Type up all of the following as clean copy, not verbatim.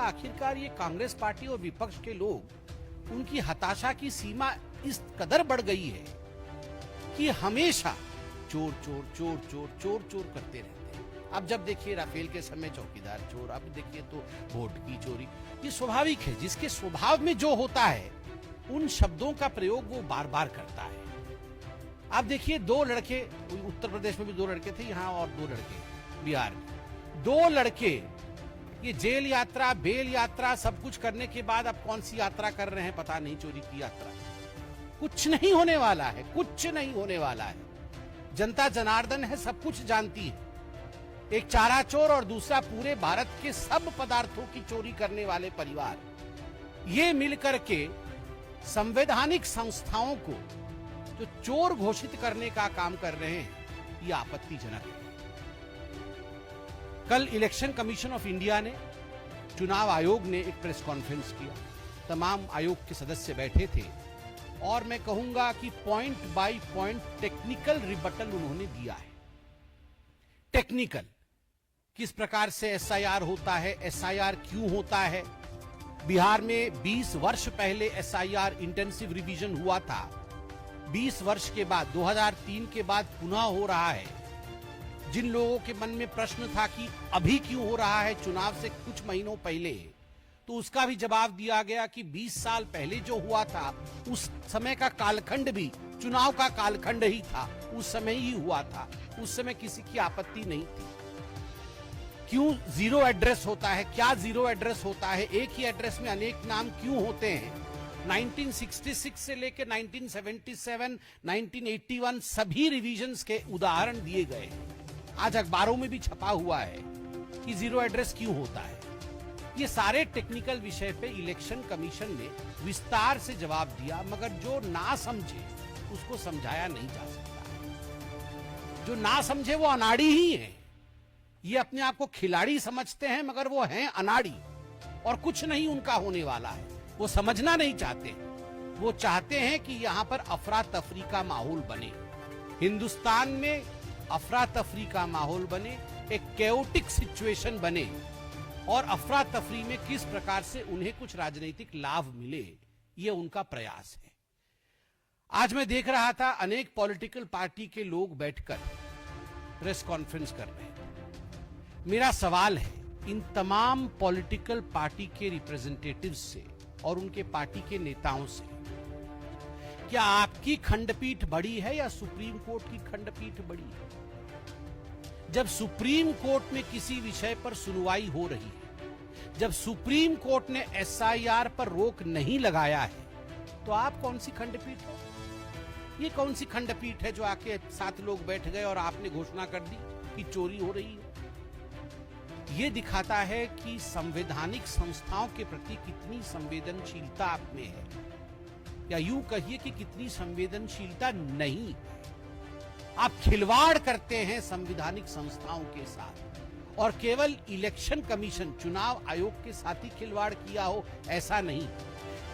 आखिरकार ये कांग्रेस पार्टी और विपक्ष के लोग, उनकी हताशा की सीमा इस कदर बढ़ गई है कि हमेशा चोर चोर चोर चोर चोर चोर करते रहते हैं। अब जब देखिए राफेल के समय चौकीदार चोर, अब देखिए तो वोट की चोरी। ये स्वाभाविक है, जिसके स्वभाव में जो होता है उन शब्दों का प्रयोग वो बार बार करता है। आप देखिए दो लड़के, उत्तर प्रदेश में भी दो लड़के थे, यहाँ और दो लड़के बिहार में, दो लड़के ये जेल यात्रा, बेल यात्रा सब कुछ करने के बाद अब कौन सी यात्रा कर रहे हैं पता नहीं, चोरी की यात्रा। कुछ नहीं होने वाला है, कुछ नहीं होने वाला है। जनता जनार्दन है, सब कुछ जानती है। एक चारा चोर और दूसरा पूरे भारत के सब पदार्थों की चोरी करने वाले परिवार, ये मिलकर के संवैधानिक संस्थाओं को जो चोर घोषित करने का काम कर रहे हैं, ये आपत्तिजनक है। कल इलेक्शन कमीशन ऑफ इंडिया ने, चुनाव आयोग ने एक प्रेस कॉन्फ्रेंस किया। तमाम आयोग के सदस्य बैठे थे और मैं कहूंगा कि point by point technical rebuttal उन्होंने दिया है। टेक्निकल, किस प्रकार से एसआईआर होता है, एसआईआर क्यों होता है। बिहार में 20 वर्ष पहले एसआईआर इंटेंसिव रिवीजन हुआ था, 20 वर्ष के बाद 2003 के बाद पुनः हो रहा है। जिन लोगों के मन में प्रश्न था कि अभी क्यों हो रहा है चुनाव से कुछ महीनों पहले, तो उसका भी जवाब दिया गया कि 20 साल पहले जो हुआ था उस समय का कालखंड भी चुनाव का कालखंड ही था, उस समय ही हुआ था, उस समय किसी की आपत्ति नहीं थी। क्यों जीरो एड्रेस होता है, क्या जीरो एड्रेस होता है, एक ही एड्रेस में अनेक नाम क्यों होते हैं। 1966 से लेकर 1977, 1981 सभी रिवीजन्स के उदाहरण दिए गए हैं। आज अखबारों में भी छपा हुआ है कि जीरो एड्रेस क्यों होता है। ये सारे टेक्निकल विषय पे इलेक्शन कमीशन ने विस्तार से जवाब दिया, मगर जो ना समझे उसको समझाया नहीं जा सकता। जो ना समझे वो अनाड़ी ही है। ये अपने आप को खिलाड़ी समझते हैं मगर वो हैं अनाड़ी, और कुछ नहीं उनका होने वाला है। वो समझना नहीं चाहते, वो चाहते हैं कि यहां पर अफरा तफरी का माहौल बने, हिंदुस्तान में अफरा तफरी का माहौल बने, एक कैओटिक सिचुएशन बने, और अफरा तफरी में किस प्रकार से उन्हें कुछ राजनीतिक लाभ मिले, ये उनका प्रयास है। आज मैं देख रहा था अनेक पॉलिटिकल पार्टी के लोग बैठकर प्रेस कॉन्फ्रेंस कर रहे हैं। मेरा सवाल है इन तमाम पॉलिटिकल पार्टी के रिप्रेजेंटेटिव्स से और उनके पार्टी के नेताओं से, क्या आपकी खंडपीठ बड़ी है या सुप्रीम कोर्ट की खंडपीठ बड़ी है? जब सुप्रीम कोर्ट में किसी विषय पर सुनवाई हो रही है, जब सुप्रीम कोर्ट ने एसआईआर पर रोक नहीं लगाया है, तो आप कौन सी खंडपीठ हो? ये कौन सी खंडपीठ है जो आके 7 लोग बैठ गए और आपने घोषणा कर दी कि चोरी हो रही है? ये दिखाता है कि संवैधानिक संस्थाओं के प्रति कितनी संवेदनशीलता आप में है, या यूं कहिए कि कितनी संवेदनशीलता नहीं है। आप खिलवाड़ करते हैं संवैधानिक संस्थाओं के साथ, और केवल इलेक्शन कमीशन, चुनाव आयोग के साथ ही खिलवाड़ किया हो ऐसा नहीं।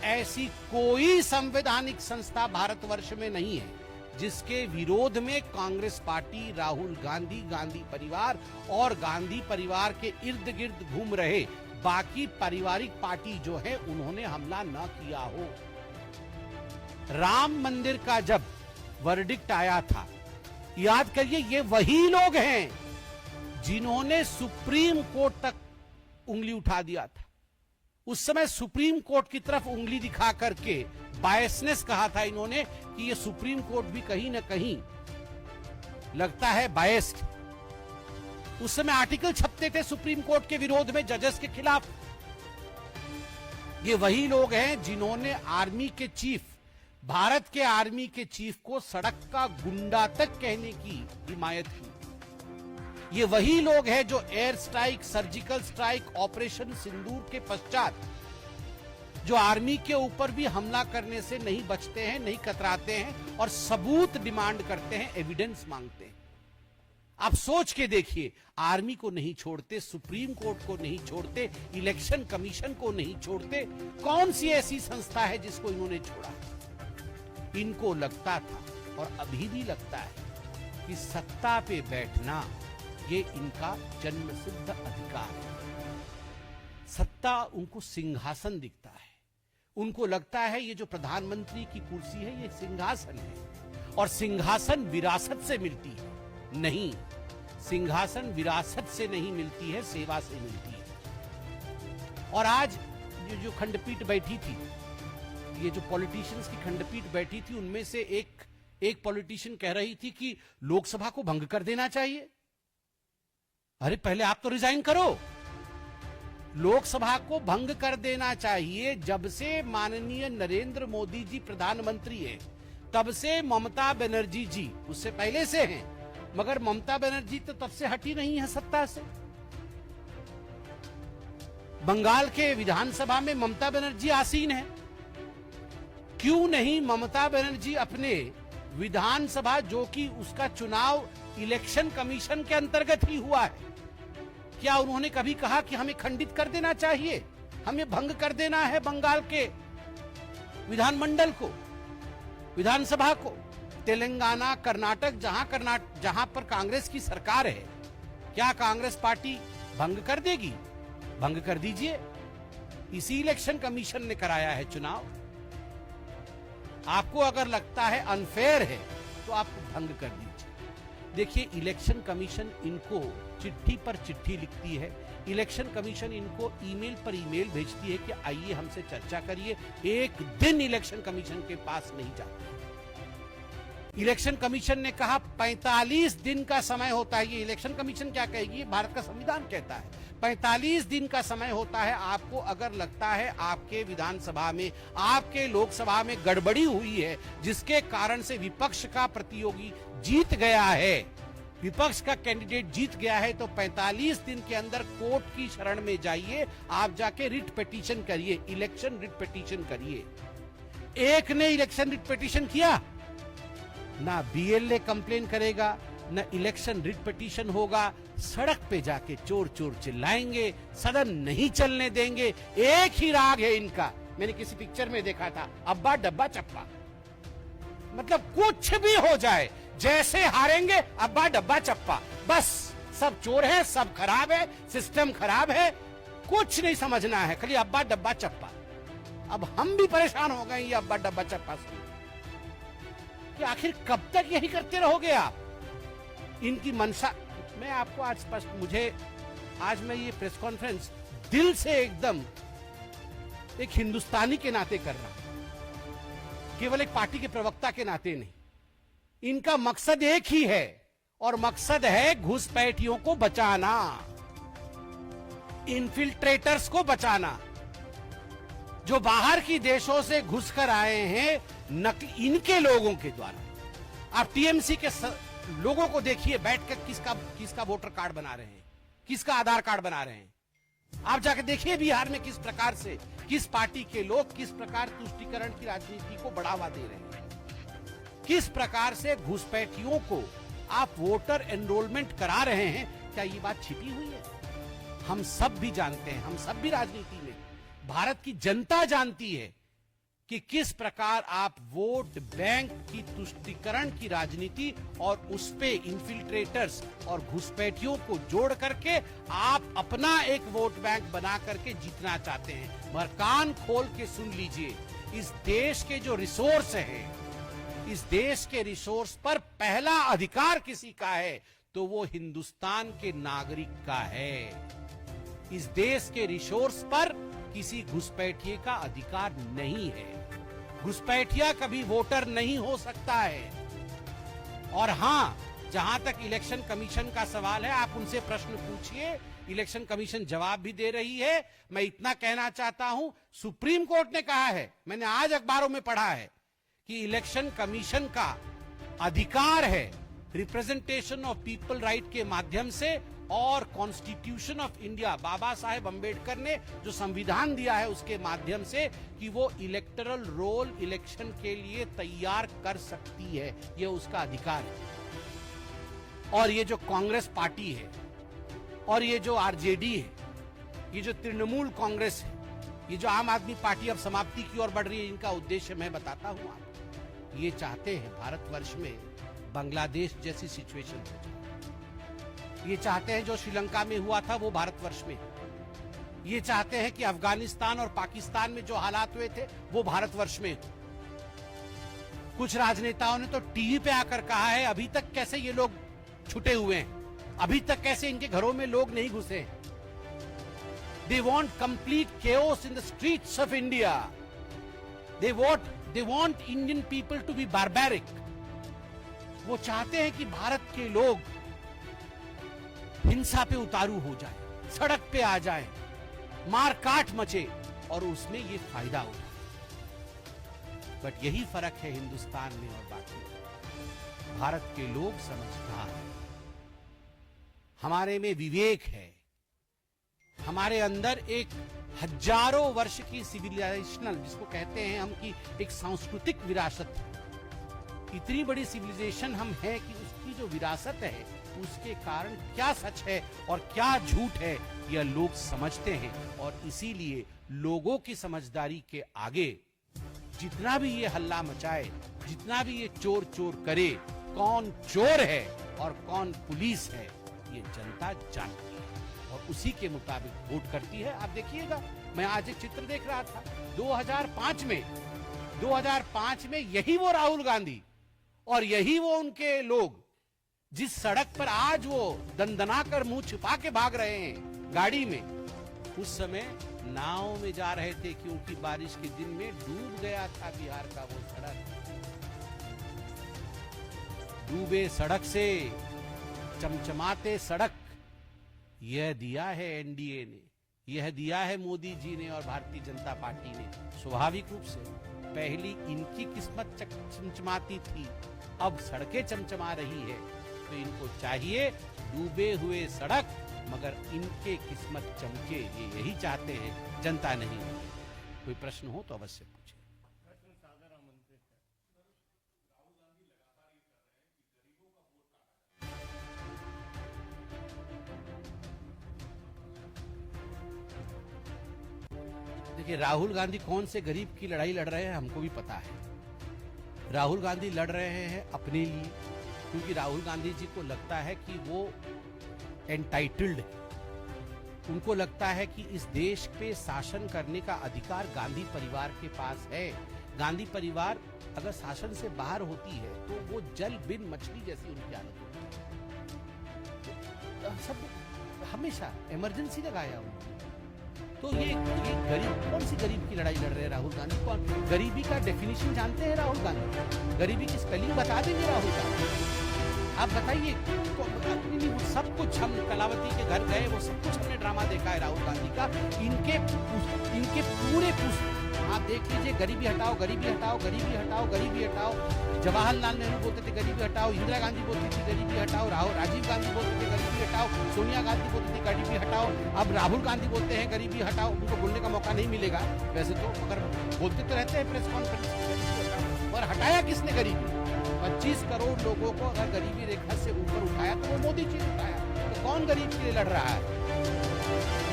ऐसी कोई संवैधानिक संस्था भारतवर्ष में नहीं है जिसके विरोध में कांग्रेस पार्टी, राहुल गांधी, गांधी परिवार और गांधी परिवार के इर्द गिर्द घूम रहे बाकी पारिवारिक पार्टी जो है उन्होंने हमला न किया हो। राम मंदिर का जब वर्डिक्ट आया था, याद करिए, ये वही लोग हैं जिन्होंने सुप्रीम कोर्ट तक उंगली उठा दिया था। उस समय सुप्रीम कोर्ट की तरफ उंगली दिखा करके बायसनेस कहा था इन्होंने कि ये सुप्रीम कोर्ट भी कहीं ना कहीं लगता है बायस्ड। उस समय आर्टिकल छपते थे सुप्रीम कोर्ट के विरोध में, जजेस के खिलाफ। ये वही लोग हैं जिन्होंने आर्मी के चीफ, भारत के आर्मी के चीफ को सड़क का गुंडा तक कहने की हिमायत की। ये वही लोग हैं जो air strike, surgical strike, operation Sindoor के पश्चात जो आर्मी के ऊपर भी हमला करने से नहीं बचते हैं, नहीं कतराते हैं और सबूत डिमांड करते हैं, एविडेंस मांगते हैं। आप सोच के देखिए, आर्मी को नहीं छोड़ते, सुप्रीम कोर्ट को नहीं छोड़ते, इलेक्शन कमीशन को नहीं छोड़ते, कौन सी ऐसी संस्था है जिसको इन्होंने छोड़ा? इनको लगता था और अभी भी लगता है कि सत्ता पे बैठना ये इनका जन्मसिद्ध अधिकार है। सत्ता उनको सिंहासन दिखता है। उनको लगता है ये जो प्रधानमंत्री की कुर्सी है ये सिंहासन है, और सिंहासन विरासत से मिलती है। नहीं, सिंहासन विरासत से नहीं मिलती है, सेवा से मिलती है। और आज ये जो खंडपीठ बैठी थी, ये जो पॉलिटिशियंस की खंडपीठ बैठी थी, उनमें से एक पॉलिटिशियन कह रही थी कि लोकसभा को भंग कर देना चाहिए। अरे पहले आप तो रिजाइन करो। लोकसभा को भंग कर देना चाहिए। जब से माननीय नरेंद्र मोदी जी प्रधानमंत्री हैं, तब से ममता बनर्जी जी, उससे पहले से हैं, मगर ममता बनर्जी तो तब से हटी नहीं है सत्ता से। बंगाल के विधानसभा में ममता बनर्जी आसीन है। क्यों नहीं ममता बनर्जी अपने विधानसभा, जो कि उसका चुनाव इलेक्शन कमीशन के अंतर्गत ही हुआ है, क्या उन्होंने कभी कहा कि हमें खंडित कर देना चाहिए, हमें भंग कर देना है बंगाल के विधानमंडल को, विधानसभा को? तेलंगाना, कर्नाटक, जहां पर कांग्रेस की सरकार है, क्या कांग्रेस पार्टी भंग कर देगी? भंग कर दीजिए। इसी इलेक्शन कमीशन ने कराया है चुनाव। आपको अगर लगता है अनफेयर है तो आप भंग कर दीजिए। देखिए, इलेक्शन कमीशन इनको चिट्ठी पर चिट्ठी लिखती है, इलेक्शन कमीशन इनको ईमेल पर ईमेल भेजती है कि आइए हमसे चर्चा करिए। एक दिन इलेक्शन कमीशन के पास नहीं जाते। इलेक्शन कमीशन ने कहा 45 दिन का समय होता है। ये इलेक्शन कमीशन क्या कहेगी? ये भारत का संविधान कहता है 45 दिन का समय होता है। आपको अगर लगता है आपके विधानसभा में, आपके लोकसभा में गड़बड़ी हुई है, जिसके कारण से विपक्ष का प्रतियोगी जीत गया है, विपक्ष का कैंडिडेट जीत गया है, तो 45 दिन के अंदर कोर्ट की शरण में जाइए। आप जाके रिट पिटीशन करिए, इलेक्शन रिट पिटीशन करिए। एक ने इलेक्शन रिट पिटीशन किया, ना बीएलए कंप्लेन करेगा, न इलेक्शन रिट पिटीशन होगा। सड़क पे जाके चोर चोर चिल्लाएंगे, सदन नहीं चलने देंगे। एक ही राग है इनका, मैंने किसी पिक्चर में देखा था, अब्बा डब्बा चप्पा। मतलब कुछ भी हो जाए, जैसे हारेंगे अब्बा डब्बा चप्पा, बस सब चोर है, सब खराब है, सिस्टम खराब है, कुछ नहीं समझना है, खाली अब्बा डब्बा चप्पा। अब हम भी परेशान हो गए ये अब्बा डब्बा चप्पा से कि आखिर कब तक यही करते रहोगे आप? इनकी मनसा, मैं आपको आज स्पष्ट, आज मैं ये प्रेस कॉन्फ्रेंस दिल से एकदम एक हिंदुस्तानी के नाते कर रहा हूं, केवल एक पार्टी के प्रवक्ता के नाते नहीं। इनका मकसद एक ही है, और मकसद है घुसपैठियों को बचाना, इन्फिल्ट्रेटर्स को बचाना, जो बाहर की देशों से घुसकर आए हैं इनके लोगों के द्वारा। आप टीएमसी के लोगों को देखिए बैठकर किसका वोटर कार्ड बना रहे हैं, किसका आधार कार्ड बना रहे हैं। आप जाकर देखिए बिहार में किस प्रकार से, किस पार्टी के लोग किस प्रकार तुष्टीकरण की राजनीति को बढ़ावा दे रहे हैं, किस प्रकार से घुसपैठियों को आप वोटर एनरोलमेंट करा रहे हैं। क्या ये बात छिपी हुई है? हम सब भी जानते हैं, हम सब भी राजनीति में, भारत की जनता जानती है कि किस प्रकार आप वोट बैंक की तुष्टीकरण की राजनीति और उस पे इन्फिल्ट्रेटर्स और घुसपैठियों को जोड़ करके आप अपना एक वोट बैंक बना करके जीतना चाहते हैं। मगर कान खोल के सुन लीजिए, इस देश के जो रिसोर्स हैं, इस देश के रिसोर्स पर पहला अधिकार किसी का है तो वो हिंदुस्तान के नागरिक का है। इस देश के रिसोर्स पर किसी घुसपैठिए का अधिकार नहीं है। घुसपैठिया कभी वोटर नहीं हो सकता है। और हां, जहां तक इलेक्शन कमीशन का सवाल है, आप उनसे प्रश्न पूछिए, इलेक्शन कमीशन जवाब भी दे रही है। मैं इतना कहना चाहता हूं, सुप्रीम कोर्ट ने कहा है, मैंने आज अखबारों में पढ़ा है, कि इलेक्शन कमीशन का अधिकार है रिप्रेजेंटेशन ऑफ पीपल राइट के माध्यम से और constitution of India, Baba Saheb Ambedkar ने जो संविधान दिया है उसके माध्यम से, कि वो इलेक्टरल रोल इलेक्शन के लिए तैयार कर सकती है। ये उसका अधिकार है। और ये जो कांग्रेस पार्टी है और ये जो आरजेडी है, ये जो तृणमूल कांग्रेस है, ये जो आम आदमी पार्टी अब समाप्ति की ओर बढ़ रही है, इनका उद्देश्य मैं बताता हूं आपको। ये चाहते हैं भारतवर्ष में बांग्लादेश जैसी सिचुएशन हो जाए। ये चाहते हैं जो श्रीलंका में हुआ था वो भारतवर्ष में। ये चाहते हैं कि अफगानिस्तान और पाकिस्तान में जो हालात हुए थे वो भारतवर्ष में हो। कुछ राजनेताओं ने तो टीवी पे आकर कहा है अभी तक कैसे ये लोग छुटे हुए हैं, अभी तक कैसे इनके घरों में लोग नहीं घुसे हैं। They want complete chaos in the streets of India. They want Indian people to be barbaric. वो चाहते हैं कि भारत के लोग हिंसा पे उतारू हो जाए, सड़क पे आ जाए, मार काट मचे और उसमें ये फायदा हो। बट यही फर्क है हिंदुस्तान में और बाकी। भारत के लोग समझदार हैं, हमारे में विवेक है, हमारे अंदर एक हजारों वर्ष की सिविलाइजेशनल, जिसको कहते हैं हम, की एक सांस्कृतिक विरासत है। इतनी बड़ी सिविलाइजेशन हम है कि उसकी जो विरासत है उसके कारण क्या सच है और क्या झूठ है यह लोग समझते हैं। और इसीलिए लोगों की समझदारी के आगे जितना भी ये हल्ला मचाए, जितना भी ये चोर चोर करे, कौन चोर है और कौन पुलिस है ये जनता जानती है और उसी के मुताबिक वोट करती है। आप देखिएगा, मैं आज एक चित्र देख रहा था 2005 में यही वो राहुल गांधी और यही वो उनके लोग जिस सड़क पर आज वो दंदना कर मुंह छिपा के भाग रहे हैं गाड़ी में, उस समय नाव में जा रहे थे क्योंकि बारिश के दिन में डूब गया था बिहार का वो सड़क। डूबे सड़क से चमचमाते सड़क, यह दिया है एनडीए ने, यह दिया है मोदी जी ने और भारतीय जनता पार्टी ने। स्वाभाविक रूप से पहली इनकी किस्मत चमचमाती थी, अब सड़कें चमचमा रही है, तो इनको चाहिए डूबे हुए सड़क मगर इनके किस्मत चमके। ये यही चाहते हैं, जनता नहीं। कोई प्रश्न हो तो अवश्य पूछे। देखिए, राहुल गांधी कौन से गरीब की लड़ाई लड़ रहे हैं हमको भी पता है। राहुल गांधी लड़ रहे हैं अपने लिए, क्योंकि राहुल गांधी जी को लगता है कि वो एंटाइटल्ड है। उनको लगता है कि इस देश पे शासन करने का अधिकार गांधी परिवार के पास है। गांधी परिवार अगर शासन से बाहर होती है तो वो जल बिन मछली जैसी उनकी हालत होती है। सब हमेशा इमरजेंसी लगाया उन्होंने। तो ये गरीब, कौन सी गरीब की लड़ाई लड़ रहे हैं राहुल गांधी? कौन गरीबी का डेफिनेशन जानते हैं राहुल गांधी? गरीबी की स्पेलिंग बता देंगे राहुल गांधी? आप बताइए। सब कुछ हम कलावती के घर गए, वो सब कुछ हमने ड्रामा देखा है राहुल गांधी का। इनके पूरे आप देख लीजिए, गरीबी हटाओ, गरीबी हटाओ, गरीबी हटाओ, गरीबी हटाओ। जवाहरलाल नेहरू बोलते थे गरीबी हटाओ, इंदिरा गांधी बोलती थी गरीबी हटाओ, राजीव गांधी बोलते थे गरीबी हटाओ, सोनिया गांधी बोलती थी गरीबी हटाओ। अब राहुल गांधी बोलते हैं गरीबी हटाओ। उनको बोलने का मौका नहीं मिलेगा वैसे तो, मगर बोलते तो रहते हैं प्रेस कॉन्फ्रेंस। और हटाया किसने गरीबी? 25 करोड़ लोगों को अगर गरीबी रेखा से ऊपर उठाया तो वो मोदी जी ने उठाया। तो कौन गरीब के लिए लड़ रहा है?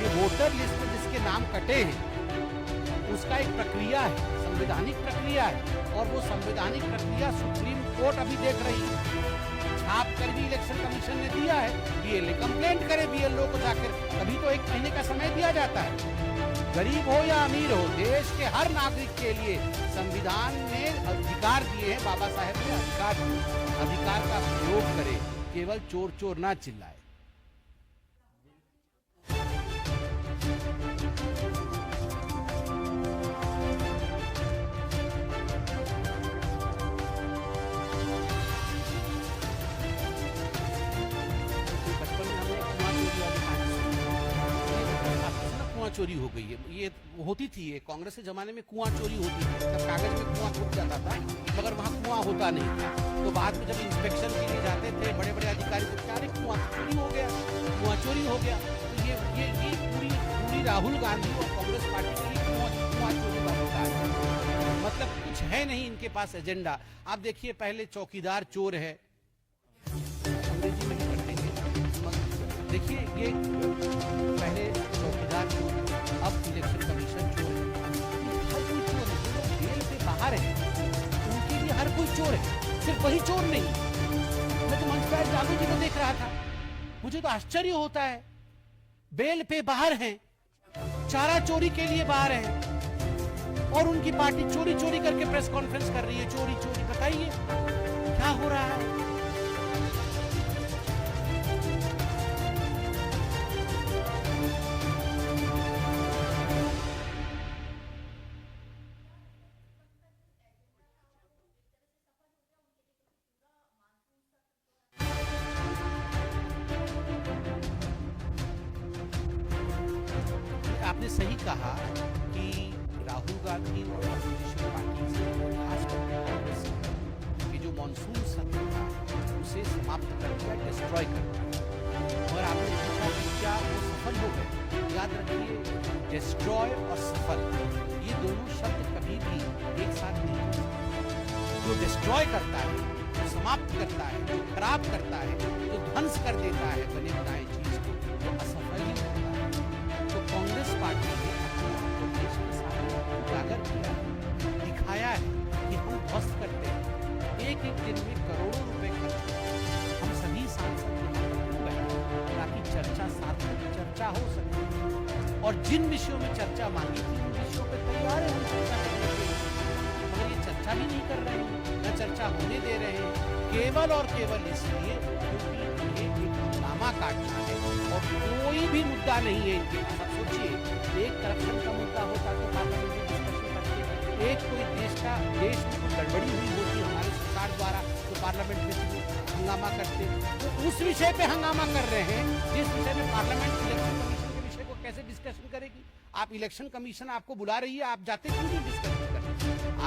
ये वोटर लिस्ट में जिसके नाम कटे हैं उसका एक प्रक्रिया है, संवैधानिक प्रक्रिया है, और वो संवैधानिक प्रक्रिया सुप्रीम कोर्ट अभी देख रही है। छाप कर भी इलेक्शन कमीशन ने दिया है, बीएलए कंप्लेंट करे बीएलओ को जाकर, तभी तो 1 महीने का समय दिया जाता है। गरीब हो या अमीर हो, देश के हर नागरिक के लिए संविधान ने अधिकार दिए हैं, बाबा साहेब ने अधिकार का प्रयोग करे, केवल चोर चोर ना चिल्लाए। चोरी हो गई है, ये होती थी, ये कांग्रेस के जमाने में कुआं चोरी होती थी, तब कागज में कुआं टूट जाता था मगर वहां कुआं होता नहीं था। तो बाद में जब इंस्पेक्शन के लिए जाते थे बड़े बड़े अधिकारी तो क्या, कुआं चोरी हो गया, कुआं चोरी हो गया। तो ये पूरी राहुल गांधी और कांग्रेस पार्टी के लिए कुआं चोरी का होता है, मतलब कुछ है नहीं इनके पास एजेंडा। आप देखिए, पहले चौकीदार चोर है, अंग्रेजी में ही करते हैं, देखिए ये पहले चौकीदार चोर, अब इलेक्शन कमीशन चोर है। हर कोई चोर है, जो जेल से बाहर है उनके लिए हर कोई चोर है, सिर्फ वही चोर नहीं। मैं तो मंच पर लालू जी को देख रहा था, मुझे तो आश्चर्य होता है, बेल पे बाहर हैं, चारा चोरी के लिए बाहर हैं और उनकी पार्टी चोरी चोरी करके प्रेस कॉन्फ्रेंस कर रही है, चोरी चोरी। बताइए क्या हो रहा है। आपने सही कहा कि राहुल गांधी और अपोजिशन पार्टी से खासकर कांग्रेस की जो मॉनसून सत्र था उसे समाप्त कर दिया, डिस्ट्रॉय कर दिया। और आपने पूछा कि क्या वो सफल हो गए। याद रखिए, डिस्ट्रॉय और सफल ये दोनों शब्द कभी भी एक साथ नहीं हो सकते। जो डिस्ट्रॉय करता है, जो समाप्त करता है, जो खराब करता है, जो ध्वंस कर देता है बने बनाए चीज को, वो असफल ही होता है। तो कांग्रेस पार्टी ने अपने देश के सामने उजागर किया, दिखाया है कि हम ध्वस्त करते हैं। एक एक दिन में करोड़ों रुपए खर्च करते। हम सभी सांसद यहाँ पर क्यों बैठे ताकि चर्चा सार्थक चर्चा हो सके। और जिन विषयों में चर्चा मांगी थी उन विषयों पर तैयार है हम चर्चा करने के लिए, मगर ये चर्चा भी नहीं कर रहे हैं, न चर्चा होने दे रहे हैं, केवल और केवल इसलिए क्योंकि उन्हें एक हंगामा काटना है और कोई भी मुद्दा नहीं है इनके पास। आप सोचिए, एक करप्शन का मुद्दा होता तो पार्लियामेंट में डिस्कशन करते, एक कोई देश में कोई गड़बड़ी हुई होती हमारी सरकार द्वारा तो पार्लियामेंट में हंगामा करते। तो उस विषय पे हंगामा कर रहे हैं जिस विषय में पार्लियामेंट इलेक्शन कमीशन के विषय को कैसे डिस्कशन करेगी। आप इलेक्शन कमीशन आपको बुला रही है, आप जाते क्यों नहीं डिस्कशन करते।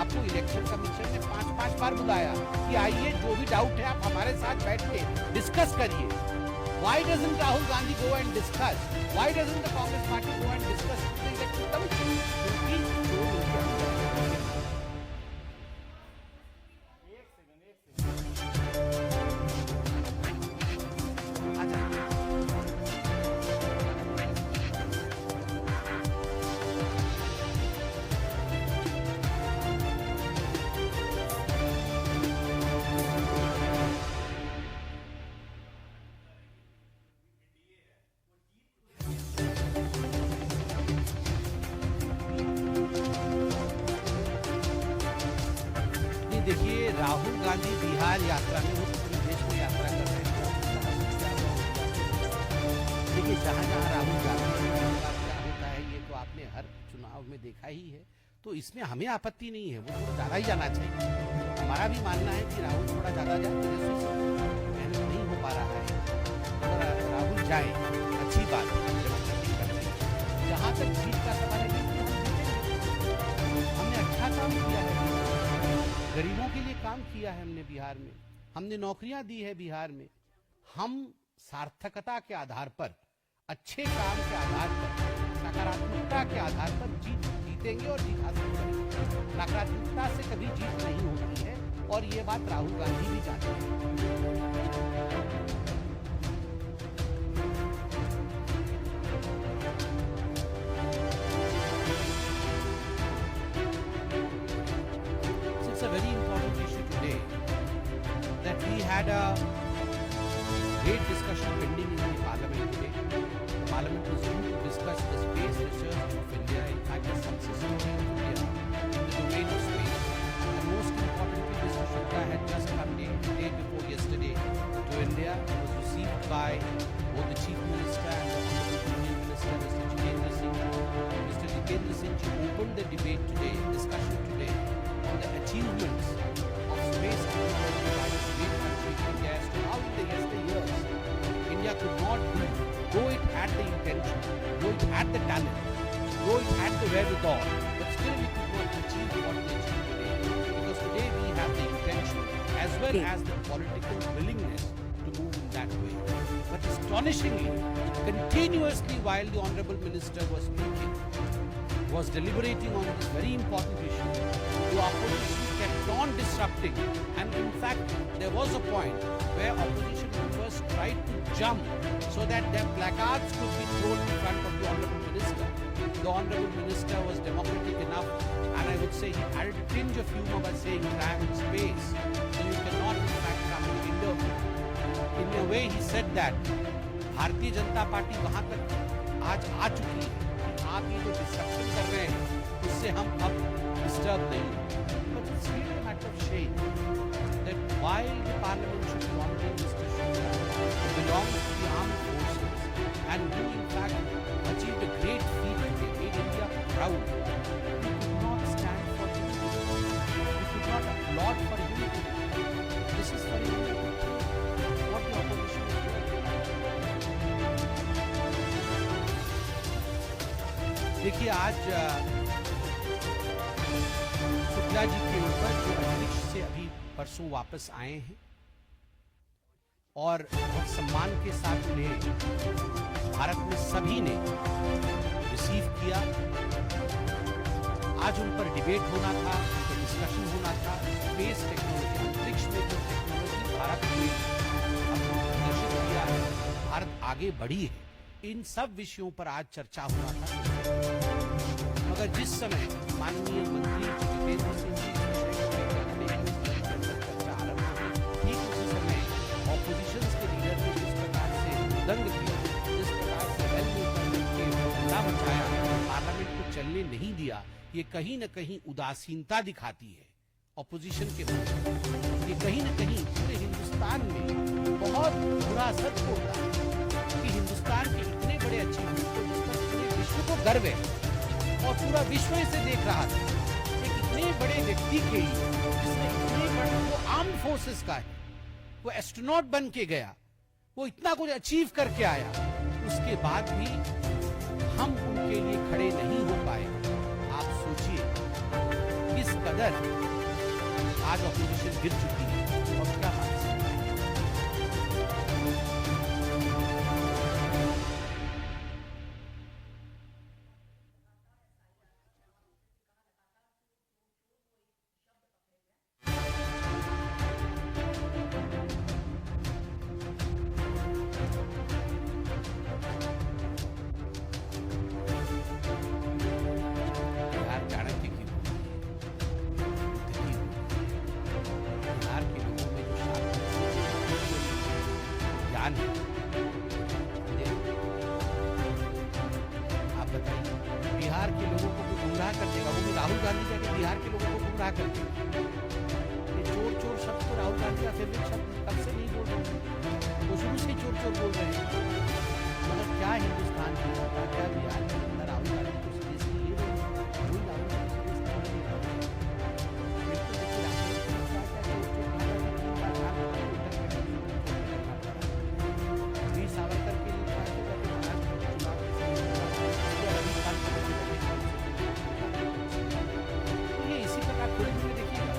आपको इलेक्शन कमीशन ने 5-5 बार बुलाया कि आइए जो भी डाउट है आप हमारे साथ बैठ के डिस्कस करिए। Why doesn't Rahul Gandhi go and discuss? Why doesn't the Congress party go and discuss with the election commission? क्योंकि जो लोग देखिए, राहुल गांधी बिहार यात्रा में वो पूरे देश में यात्रा कर रहे हैं। देखिए, जहाँ जहाँ राहुल गांधी क्या होता है ये तो आपने हर चुनाव में देखा ही है, तो इसमें हमें आपत्ति नहीं है, वो थोड़ा ज़्यादा ही जाना चाहिए। हमारा भी मानना है कि राहुल थोड़ा ज़्यादा जाए, मेहनत नहीं हो पा रहा है, थोड़ा राहुल जाए, अच्छी बात है, डेमोक्रेटिक कंट्री। जहाँ तक जीत का सवाल है, हमने अच्छा काम किया है, गरीबों के लिए काम किया है हमने बिहार में, हमने नौकरियां दी है बिहार में। हम सार्थकता के आधार पर, अच्छे काम के आधार पर, सकारात्मकता के आधार पर जीतेंगे और जीत हासिल करेंगे। नकारात्मकता से कभी जीत नहीं होती है और ये बात राहुल गांधी भी जानते हैं। It's a very important issue today that we had a great discussion pending in the parliament today. The parliament was due to discuss the space research of India, in fact the success story of India in the domain of space. And most importantly, this Ashokta had just come the day before yesterday to India. It was received by both the Chief Minister and the Union Minister, Mr. Jitendra Singh. Mr. Jitendra Singh opened the debate today, discussion today, on the achievements of space technology by this great country India as to how in the yesteryears India could not do, though it had the intention, though it had the talent, though it had the wherewithal, but still we could not achieve what we achieved today. Because today we have the intention as well as the political willingness to move in that way. But astonishingly, continuously while the Honourable Minister was speaking, was deliberating on this very important issue, the opposition kept on disrupting, and in fact there was a point where opposition members tried to jump so that their placards could be thrown in front of the Honourable Minister. The Honourable Minister was democratic enough, and I would say he added a tinge of humour by saying I am in space, so you cannot in fact come and hinder me. In a way he said that Bharatiya Janata party वहां तक आज आ चुकी है, आप ये जो discussion कर रहे हैं उससे हम अब डिस्टर्ब नहीं हैं। But it's really a matter of shame that while the parliament should nominate mister Shuja who belongs to the armed forces and who in fact achieved a great feat today, made India proud. We could not stand for him today. We could not applaud for him today. This is very important. What the opposition is doing. देखिए आज शुक्ला जी के ऊपर जो अंतरिक्ष से अभी परसों वापस आए हैं और बहुत सम्मान के साथ उन्हें भारत में सभी ने रिसीव किया। आज उन पर डिबेट होना था, उन पर डिस्कशन होना था। स्पेस टेक्नोलॉजी, अंतरिक्ष में जो टेक्नोलॉजी भारत ने प्रदर्शित किया है, भारत आगे बढ़ी है, इन सब विषयों पर आज चर्चा होना था। मगर जिस समय माननीय मंत्री जितेंद्र सिंह जी चर्चा आरंभ हुई, ठीक उसी समय ऑपोजिशन के लीडर ने जिस प्रकार से दंग किया, जिस प्रकार से हल्ला मचाया, पार्लियामेंट को चलने नहीं दिया, ये कहीं न कहीं उदासीनता दिखाती है ऑपोजिशन के ऊपर। ये कहीं न कहीं पूरे हिंदुस्तान में बहुत बुरा असर होता है कि हिंदुस्तान के इतने बड़े अचीवमेंट को जिस पर पूरे विश्व को गर्व है और पूरा विश्व इसे देख रहा था, एक इतने बड़े व्यक्ति के लिए जिसने इतने बड़े, वो आर्म्ड फोर्सेस का है, वो एस्ट्रोनॉट बन के गया, वो इतना कुछ अचीव करके आया, उसके बाद भी हम उनके लिए खड़े नहीं हो पाए। आप सोचिए किस कदर आज ऑपोजिशन गिर चुकी है और क्या मान सकते हैं। आप बताइए, बिहार के लोगों को गुमराह कर देगा, वो राहुल गांधी जाके बिहार के लोगों को गुमराह कर देगा। ये चोर चोर शब्द तो राहुल गांधी का फेवरेट शब्द कब से नहीं बोल रहे, वो शुरू से ही चोर चोर बोल रहे हैं। मतलब क्या हिंदुस्तान की जनता, क्या बिहार के अंदर राहुल गांधी को सीरियसली ले रहे हैं? राहुल गांधी वीर सावरकर के लिए ये इसी प्रकार थोड़ी दूर देखिएगा,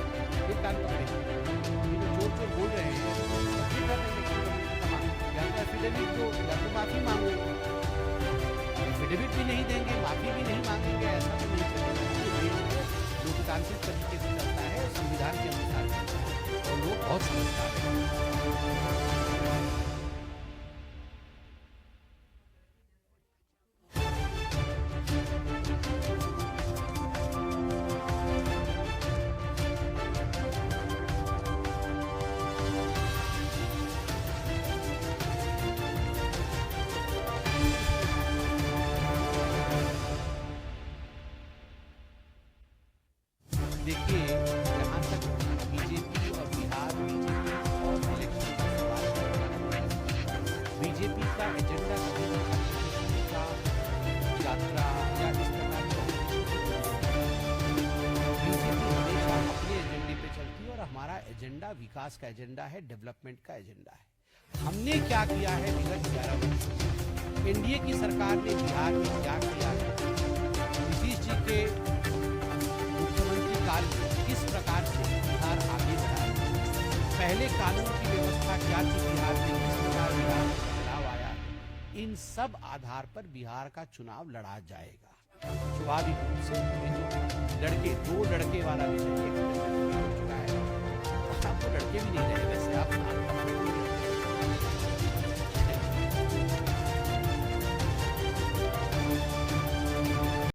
ये कान पकड़ेगा, ये जो चोर चोर बोल रहे हैं या तो एफिडेविट दो या तो माफी मांगो। एफिडेविट भी नहीं देंगे, माफी भी नहीं मांगेंगे, ऐसा तो नहीं चलेगा। लोकतांत्रिक तरीके से चलता है, संविधान के अनुसार चलता है और लोग बहुत समझदार हैं। देखिए, जहाँ तक बीजेपी और बिहार बीजेपी और इलेक्शन का सवाल है, बीजेपी का एजेंडा कभी का यात्रा या इस प्रकार बीजेपी हमेशा अपने एजेंडे पे चलती है और हमारा एजेंडा विकास का एजेंडा है, डेवलपमेंट का एजेंडा है। हमने क्या किया है विगत 11 वर्षों, एनडीए की सरकार ने बिहार में क्या किया है, नीतीश जी के काल में किस प्रकार से बिहार आगे बढ़ा है, पहले कानून की व्यवस्था क्या थी बिहार में, किस प्रकार बिहार में बदलाव आया, इन सब आधार पर बिहार का चुनाव लड़ा जाएगा। स्वाभाविक रूप से दो लड़के वाला विषय,